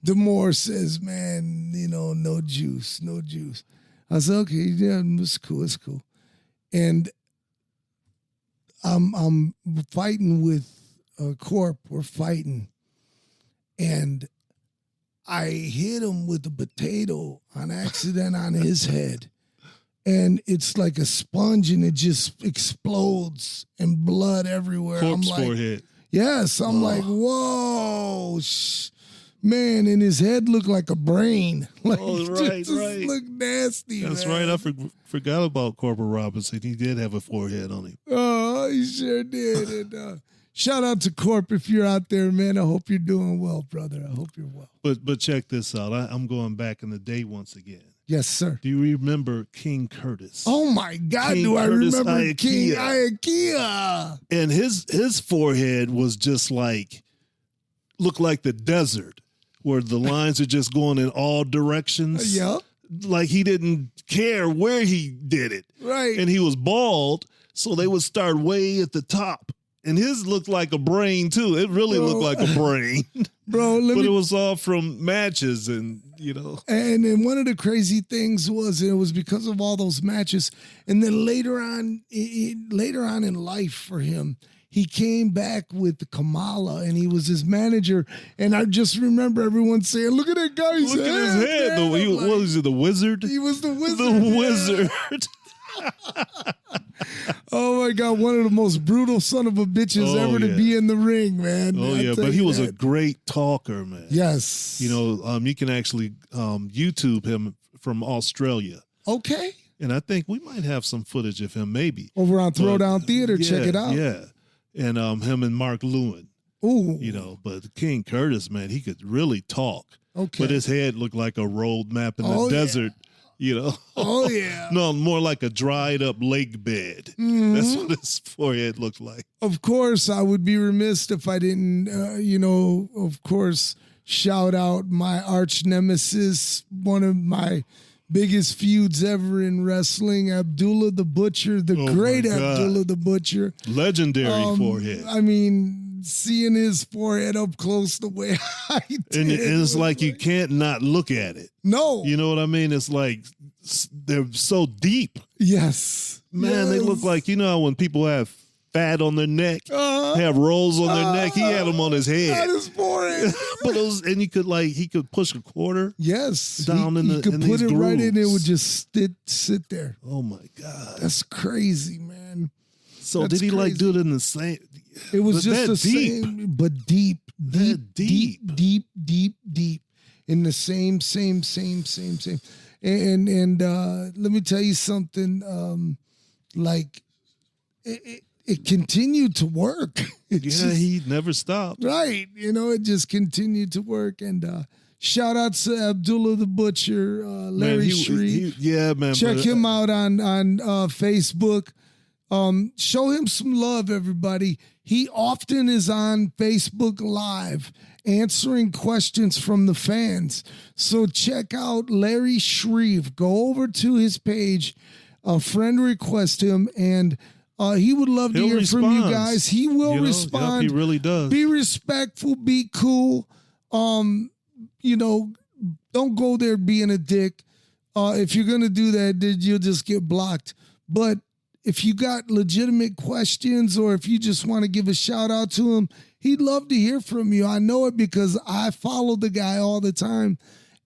D'Amore says, "Man, you know, no juice." I said, "Okay, yeah, it's cool." And I'm fighting with Corp. We're fighting, and I hit him with a potato on accident on his head, and it's like a sponge, and it just explodes, and blood everywhere. Corp's I'm like, forehead. Yes, I'm like, whoa, man, and his head looked like a brain. Like, right. Looked nasty. That's man. right. I forgot about Corporal Robinson. He did have a forehead on him. Oh, he sure did. And shout out to Corp if you're out there, man. I hope you're doing well, brother. I hope you're well. But check this out. I'm going back in the day once again. Yes, sir. Do you remember King Curtis? Oh my God, King do I Curtis remember Iakia. King Iakia? And his forehead was just looked like the desert, where the lines are just going in all directions. Yep. Like he didn't care where he did it. Right. And he was bald, so they would start way at the top. And his looked like a brain, too. It really looked like a brain. Bro, it was all from matches and, you know. And then one of the crazy things was it was because of all those matches. And then later on in life for him, he came back with Kamala, and he was his manager. And I just remember everyone saying, "Look at that guy's head. Look at his head. What was he, the wizard? He was the wizard. The wizard. Oh, my God. One of the most brutal son of a bitches ever to be in the ring, man. Oh, yeah. But he was a great talker, man. Yes. You know, you can actually YouTube him from Australia. Okay. And I think we might have some footage of him, maybe. Over on Throwdown Theatre. Check it out. Yeah. And him and Mark Lewin. Ooh. You know, but King Curtis, man, he could really talk. Okay. But his head looked like a road map in the desert. You know? Oh, yeah. No, more like a dried up lake bed. Mm-hmm. That's what his forehead looked like. Of course, I would be remiss if I didn't, of course, shout out my arch nemesis, one of my biggest feuds ever in wrestling, Abdullah the Butcher, the great Abdullah the Butcher. Legendary forehead. I mean, seeing his forehead up close the way I did. And it's like you can't not look at it. No. You know what I mean? It's like they're so deep. Yes. Man, they look like, you know how when people have fat on their neck, have rolls on their neck, he had them on his head. On his forehead. But and you could he could push a quarter. Yes. Down in you could put it grooves. right in, it would just sit there. Oh my God. That's crazy, man. So That's did he crazy. do it in the same? It was just the deep. same, but deep. In the same. And let me tell you something. It continued to work. He never stopped. Right. It just continued to work. And shout out to Abdullah the Butcher, Larry Shreve. Man. Check him out on Facebook. Show him some love, everybody. He often is on Facebook Live answering questions from the fans. So check out Larry Shreve. Go over to his page, friend request him, and he would love to hear from you guys. He will respond. Yep, he really does. Be respectful. Be cool. Don't go there being a dick. If you're going to do that, then you'll just get blocked. But if you got legitimate questions or if you just want to give a shout out to him, he'd love to hear from you. I know it because I follow the guy all the time.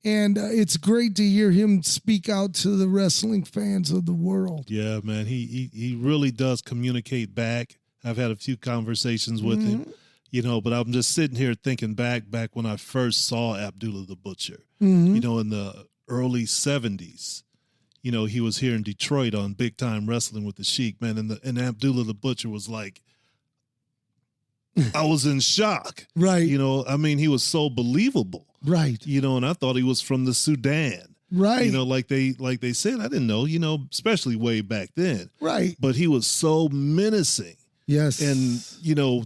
And it's great to hear him speak out to the wrestling fans of the world. Yeah, man. He really does communicate back. I've had a few conversations with him, but I'm just sitting here thinking back when I first saw Abdullah the Butcher, in the early 70s. He was here in Detroit on Big Time Wrestling with the Sheik, man. And Abdullah the Butcher was like, I was in shock. Right. He was so believable. Right. And I thought he was from the Sudan. Right. Like they said, I didn't know, especially way back then. Right. But he was so menacing. Yes. And,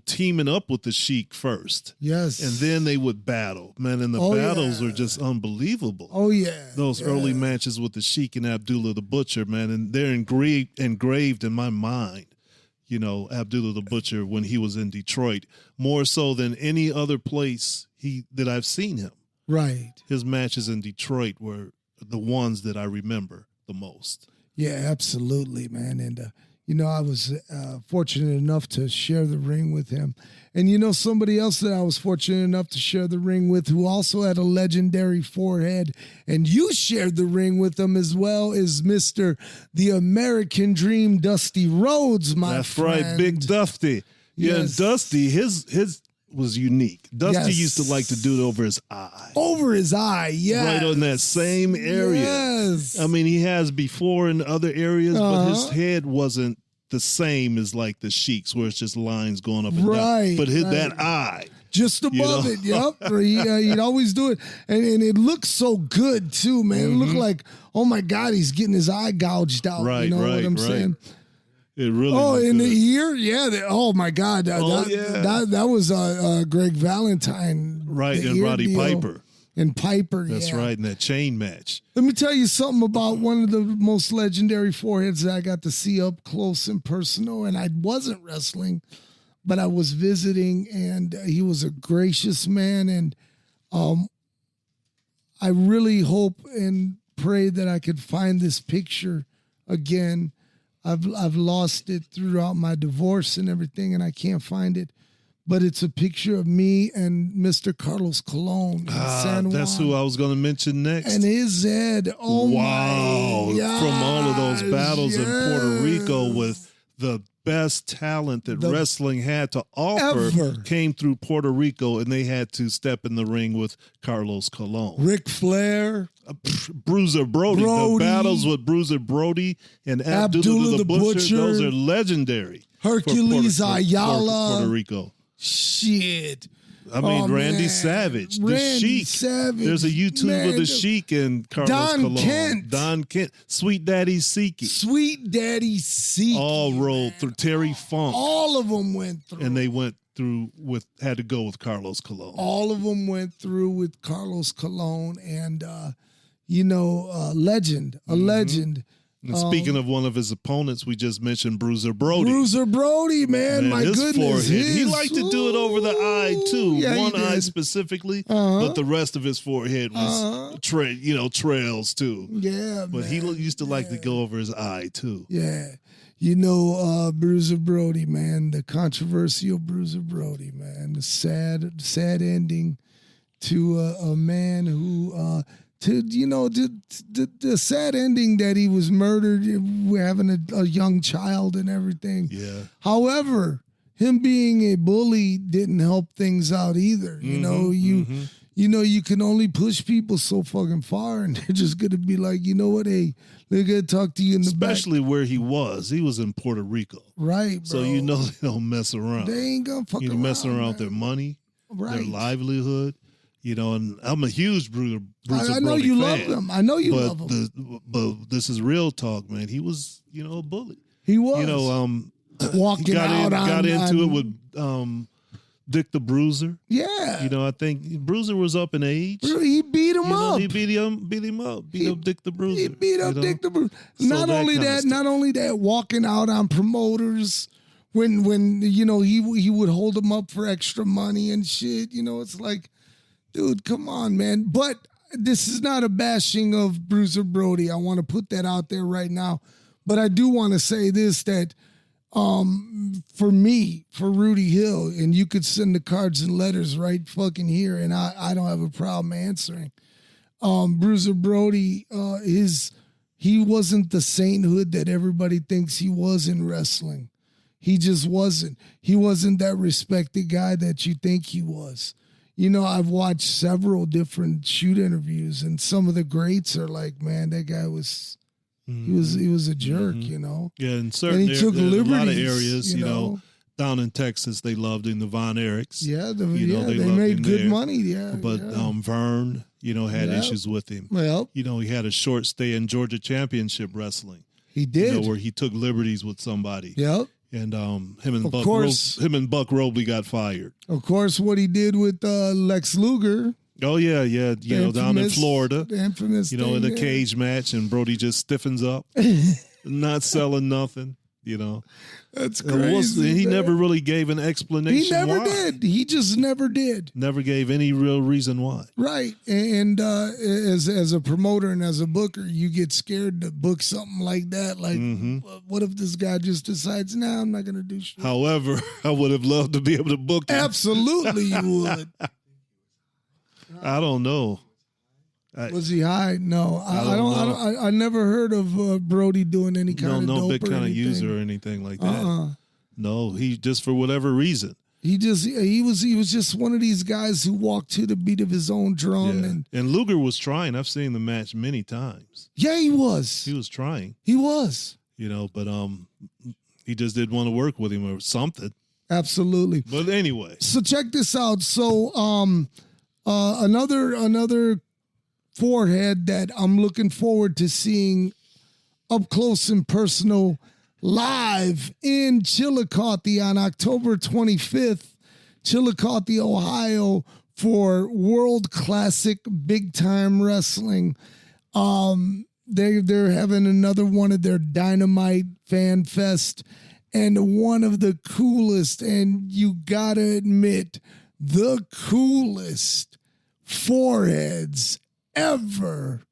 teaming up with the Sheik first. Yes. And then they would battle, man. And the battles were just unbelievable. Oh, yeah. Those early matches with the Sheik and Abdullah the Butcher, man. And they're engraved in my mind, Abdullah the Butcher when he was in Detroit, more so than any other place that I've seen him. Right. His matches in Detroit were the ones that I remember the most. Yeah, absolutely, man. And, I was fortunate enough to share the ring with him. And, somebody else that I was fortunate enough to share the ring with who also had a legendary forehead, and you shared the ring with him as well, is Mr. The American Dream, Dusty Rhodes, my friend. That's right, Big Dusty. Yeah, Yes. Dusty, his was unique. Dusty used to like to do it over his eye. Over his eye, yes. Right on that same area. Yes. I mean, he has before in other areas, but his head wasn't the same as like the Sheik's where it's just lines going up and down. But that eye. Just above it, yep. He'd always do it. And it looked so good, too, man. It looked like, oh, my God, he's getting his eye gouged out. Right, you know what I'm saying? It really in good. the ear? Yeah. Oh, my God. That was Greg Valentine. Right, and Roddy Piper. And Piper, That's right, in that chain match. Let me tell you something about one of the most legendary foreheads that I got to see up close and personal. And I wasn't wrestling, but I was visiting, and he was a gracious man. And I really hope and pray that I could find this picture again. I've lost it throughout my divorce and everything, and I can't find it. But it's a picture of me and Mr. Carlos Colon in San Juan. That's who I was going to mention next. And his head, oh my gosh, from all of those battles in Puerto Rico with the best talent that wrestling had to offer came through Puerto Rico, and they had to step in the ring with Carlos Colon. Ric Flair. Bruiser Brody. The battles with Bruiser Brody and Abdullah the Butcher, those are legendary. Hercules Ayala. Puerto Rico. Shit. I mean, Oh, Randy man. Savage, the Randy Sheik. Savage. There's a YouTube Man, of the Sheik and Carlos Don Colon. Kent. Don Kent. Sweet Daddy Siki. Sweet Daddy Siki. All rolled man. through. Terry Funk. All of them went through. And they went through had to go with Carlos Colon. All of them went through with Carlos Colon and, legend, a legend. And speaking of one of his opponents, we just mentioned Bruiser Brody. Bruiser Brody, man, my his goodness. Forehead. He liked to do it over the eye, too. Yeah, one eye specifically, but the rest of his forehead was, trails, too. Yeah, But he used to like to go over his eye, too. Yeah. Bruiser Brody, man, the controversial Bruiser Brody, man, the sad ending to a man who, the sad ending that he was murdered, having a young child and everything. Yeah. However, him being a bully didn't help things out either. You can only push people so fucking far, and they're just gonna be like, you know what, hey, they're gonna talk to you in the Especially back. where he was in Puerto Rico, Right, bro. so they don't mess around. They ain't gonna fuck around. Messing around with their money, Right. their livelihood. And I'm a huge Bruiser I know Brody you fan, love him. I know you love him. But this is real talk, man. He was, a bully. He was. Walking he got into it with Dick the Bruiser. Yeah. I think Bruiser was up in age. He beat him up. He beat him up. Beat up Dick the Bruiser. He beat up Dick the Bruiser. So Not only that, walking out on promoters when he would hold them up for extra money and shit. It's like, dude, come on, man. But this is not a bashing of Bruiser Brody. I want to put that out there right now. But I do want to say this, that for me, for Rudy Hill, and you could send the cards and letters right fucking here, and I don't have a problem answering. Bruiser Brody, he wasn't the sainthood that everybody thinks he was in wrestling. He just wasn't. He wasn't that respected guy that you think he was. I've watched several different shoot interviews, and some of the greats are like, man, that guy was, he was a jerk, Yeah, in certain he took a lot of liberties, areas, down in Texas, they loved him, the Von Erichs. Yeah, they they loved made him good there. money, yeah. But Vern, had issues with him. Well, He had a short stay in Georgia Championship Wrestling. he did. Where he took liberties with somebody. Yep. And him and Buck Robley got fired. Of course, what he did with Lex Luger. Oh yeah. Down in Florida. The infamous thing, in a cage match, and Brody just stiffens up, not selling nothing. That's crazy. He never really gave an explanation. He never why. did. He just never did. Never gave any real reason why. Right. And as a promoter and as a booker, you get scared to book something like that. Like, what if this guy just decides, nah, I'm not going to do shit? However, I would have loved to be able to book him. Absolutely, you would. I don't know. Was he high? No, I never heard of Brody doing any kind of dope big or kind anything. of user or anything like that. No, he just for whatever reason. He was just one of these guys who walked to the beat of his own drum. And Luger was trying. I've seen the match many times. Yeah, he was. He was trying. He was. But he just didn't want to work with him or something. Absolutely. But anyway, so check this out. So another forehead that I'm looking forward to seeing up close and personal live in Chillicothe on October 25th, Chillicothe, Ohio, for World Classic Big Time Wrestling. They're having another one of their Dynamite Fan Fest, and one of the coolest, and you gotta admit, the coolest foreheads ever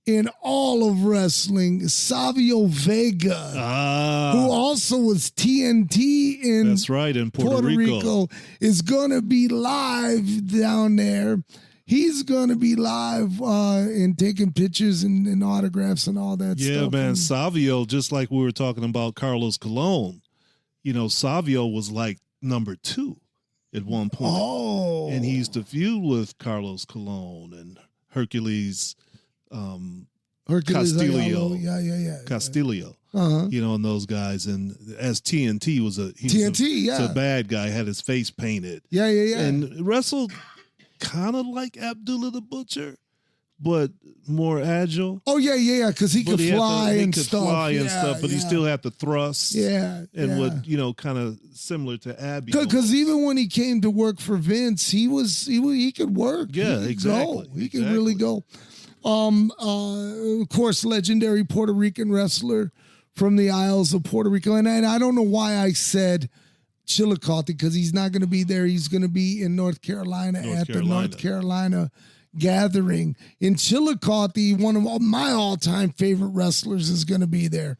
in all of wrestling, Savio Vega, who also was TNT in, that's right, in Puerto Rico, is going to be live down there. He's going to be live and taking pictures and autographs and all that stuff. Yeah, man, Savio, just like we were talking about Carlos Colon, Savio was like number 2 at one point. Oh. And he used to feud with Carlos Colon and Hercules Hercules Castillo. Yeah. Castillo. Uh-huh. You know, and those guys. And as TNT was a bad guy, had his face painted. Yeah. And wrestled kind of like Abdullah the Butcher, but more agile. Oh, yeah, because he could fly and stuff, but he still had to thrust. Yeah. And would, kind of similar to Abby. Because even when he came to work for Vince, he could work. Yeah, exactly. He could really go. Of course, legendary Puerto Rican wrestler from the Isles of Puerto Rico. And I don't know why I said Chillicothe, because he's not going to be there. He's going to be in North Carolina at the North Carolina gathering. In Chillicothe, one of my all-time favorite wrestlers is going to be there.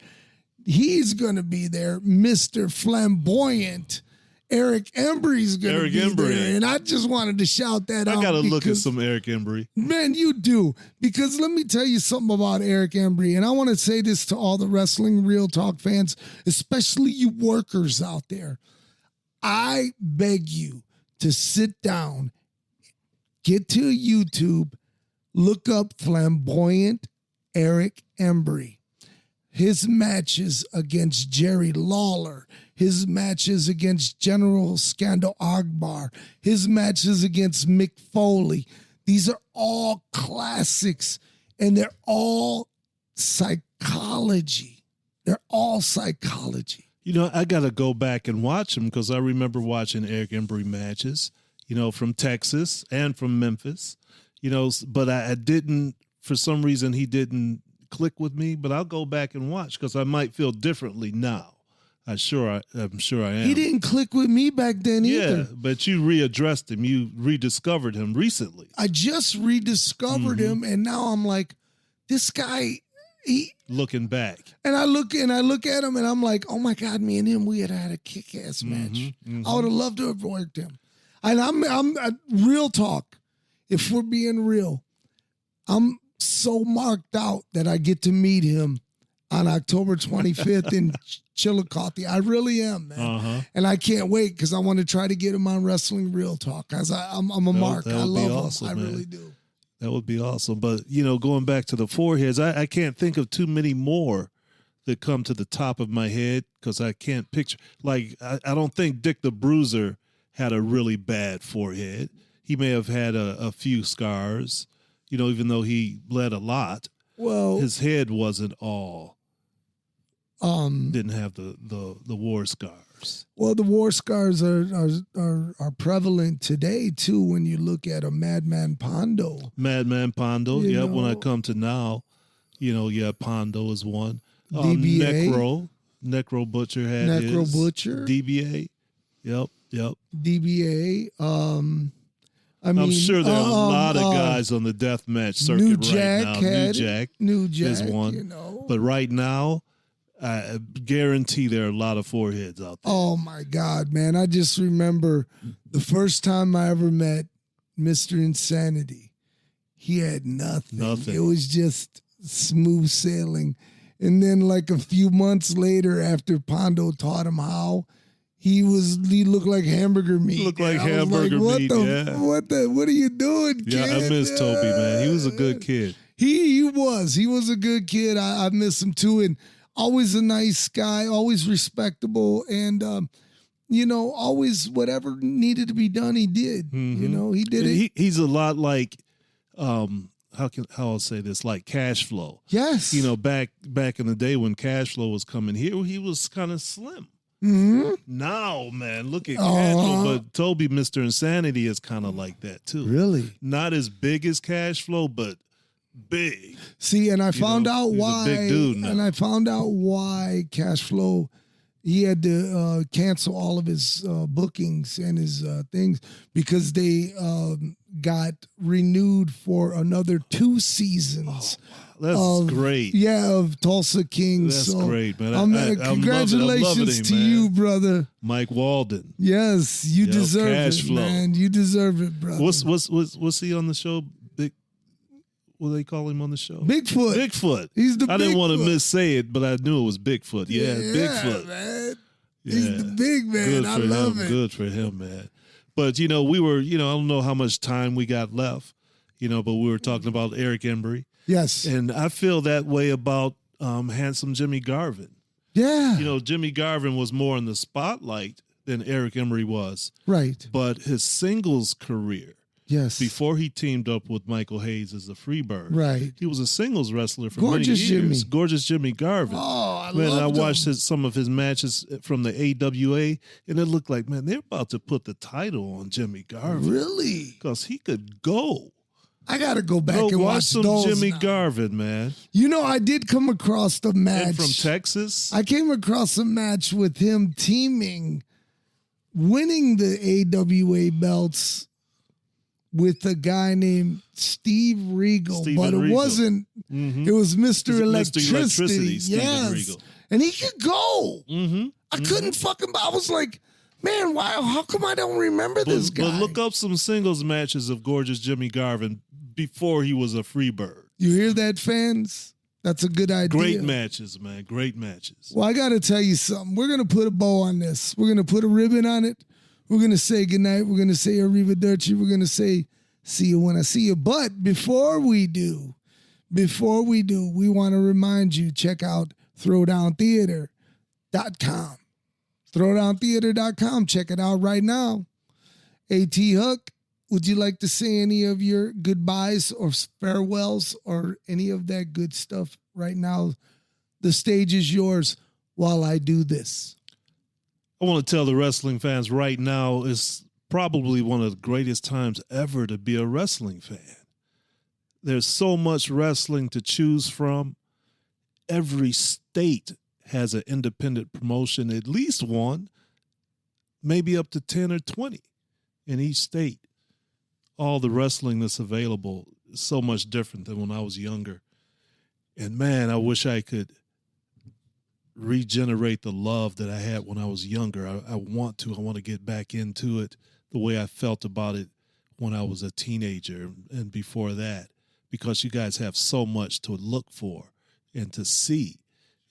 He's going to be there. Mr. Flamboyant Eric Embry's going to be there. And I just wanted to shout that out. I got to look at some Eric Embry. Man, you do. Because let me tell you something about Eric Embry. And I want to say this to all the Wrestling Real Talk fans, especially you workers out there. I beg you to sit down, get to YouTube, look up Flamboyant Eric Embry. His matches against Jerry Lawler, his matches against General Scandal Akbar, his matches against Mick Foley. These are all classics, and they're all psychology. They're all psychology. I got to go back and watch them because I remember watching Eric Embry matches, from Texas and from Memphis, but I didn't, for some reason, he didn't click with me, but I'll go back and watch because I might feel differently now. I'm sure I am. He didn't click with me back then either. Yeah, but you readdressed him. You rediscovered him recently. I just rediscovered him, and now I'm like, this guy. Looking back, and I look at him, and I'm like, oh my God, me and him, we had a kick-ass match. I would have loved to have worked him. And I'm real talk. If we're being real, I'm so marked out that I get to meet him on October 25th in Chillicothe. I really am, man. And I can't wait because I want to try to get him on Wrestling Real Talk. I'm a mark. I love awesome, him. man. I really do. That would be awesome. But, going back to the foreheads, I can't think of too many more that come to the top of my head because I can't picture. Like, I don't think Dick the Bruiser had a really bad forehead. He may have had a few scars, even though he bled a lot. Well, his head wasn't all. Didn't have the war scars. Well, the war scars are prevalent today too. When you look at a Madman Pondo. Yeah. When I come to now, Pondo is one. DBA. Necro Butcher had his. Butcher. DBA. Yep. DBA. I'm sure there are a lot of guys on the deathmatch circuit New right Jack now. New Jack is one. But right now, I guarantee there are a lot of foreheads out there. Oh, my God, man. I just remember the first time I ever met Mr. Insanity. He had nothing. It was just smooth sailing. And then like a few months later, after Pondo taught him how, he looked like hamburger meat. What are you doing, kid? Yeah, I miss Toby, man. He was a good kid. He was a good kid. I miss him too. And always a nice guy, always respectable. And, always whatever needed to be done, he did. He did it. He's a lot like, how I'll say this, like Cash Flow. Yes. Back in the day when Cash Flow was coming here, he was kind of slim. Now, man, look at Cash Flow. But Toby, Mr. Insanity, is kind of like that too. Really? Not as big as Cash Flow, but big. See, and I found out why. He's a big dude now. And I found out why Cash Flow, he had to cancel all of his bookings and his things because they got renewed for another 2 seasons. That's great. Yeah, of Tulsa King. That's great, man. Congratulations to you, brother. Mike Walden. Yes, you deserve Cash it, Flow. man. You deserve it, brother. What's he on the show? What do they call him on the show? Bigfoot. He's the I didn't want to missay it, but I knew it was Bigfoot. Yeah, Bigfoot. Man. Yeah. He's the big man. Good I for love him. it. Good for him, man. But, we were, I don't know how much time we got left, but we were talking about Eric Embry. Yes. And I feel that way about handsome Jimmy Garvin. Yeah. You know, Jimmy Garvin was more in the spotlight than Eric Emery was. Right. But his singles career, Yes. before he teamed up with Michael Hayes as the Freebird, Right. he was a singles wrestler for Gorgeous many years. Jimmy. Gorgeous Jimmy Garvin. Oh, I Man, I loved watched him. some of his matches from the AWA, and it looked like, man, they're about to put the title on Jimmy Garvin. Really? Because he could go. I got to go back Go and watch watch some those Jimmy now. Garvin, man. You know, I did come across the match. And from Texas. I came across a match with him winning the AWA belts with a guy named Steve Regal. Steven but it Regal. wasn't, Mm-hmm. it was Mr. Mr. Electricity. Electricity, Steven Yes. Regal. And he could go. Mm-hmm. I couldn't fucking, I was like, man, why? How come I don't remember this guy? But look up some singles matches of gorgeous Jimmy Garvin before he was a Freebird. You hear that, fans? That's a good idea. Great matches, man. Great matches. Well, I got to tell you something. We're going to put a bow on this. We're going to put a ribbon on it. We're going to say goodnight. We're going to say arrivederci. We're going to say see you when I see you. But before we do, we want to remind you, check out throwdowntheatre.com. Throwdowntheatre.com. Check it out right now. A.T. Huck, would you like to say any of your goodbyes or farewells or any of that good stuff right now? The stage is yours while I do this. I want to tell the wrestling fans right now is probably one of the greatest times ever to be a wrestling fan. There's so much wrestling to choose from. Every state has an independent promotion, at least one, maybe up to 10 or 20 in each state. All the wrestling that's available is so much different than when I was younger. And man, I wish I could regenerate the love that I had when I was younger. I want to get back into it the way I felt about it when I was a teenager and before that, because you guys have so much to look for and to see,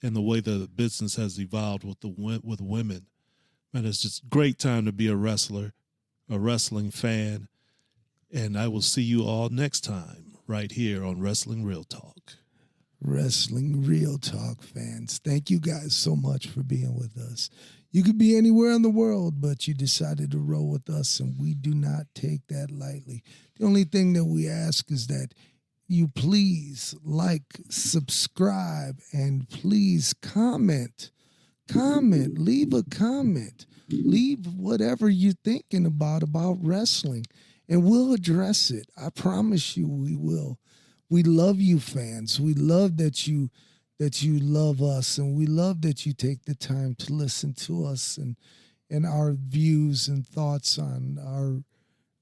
and the way the business has evolved with women. Man, it's just a great time to be a wrestler, a wrestling fan, and I will see you all next time right here on Wrestling Real Talk. Wrestling Real Talk fans, thank you guys so much for being with us. You could be anywhere in the world, but you decided to roll with us, and we do not take that lightly. The only thing that we ask is that you please like, subscribe, and please comment. Leave a comment. Leave whatever you're thinking about wrestling, and we'll address it. I promise you we will. We love you, fans. We love that you love us, and we love that you take the time to listen to us and our views and thoughts on our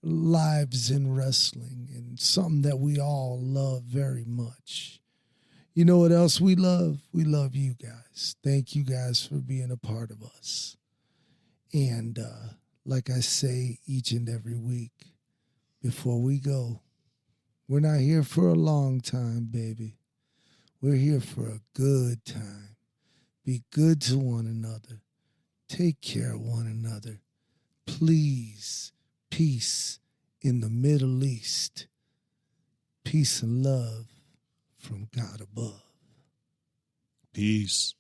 lives in wrestling, and something that we all love very much. You know what else we love? We love you guys. Thank you guys for being a part of us. And like I say each and every week, before we go, we're not here for a long time, baby. We're here for a good time. Be good to one another. Take care of one another. Please, peace in the Middle East. Peace and love from God above. Peace.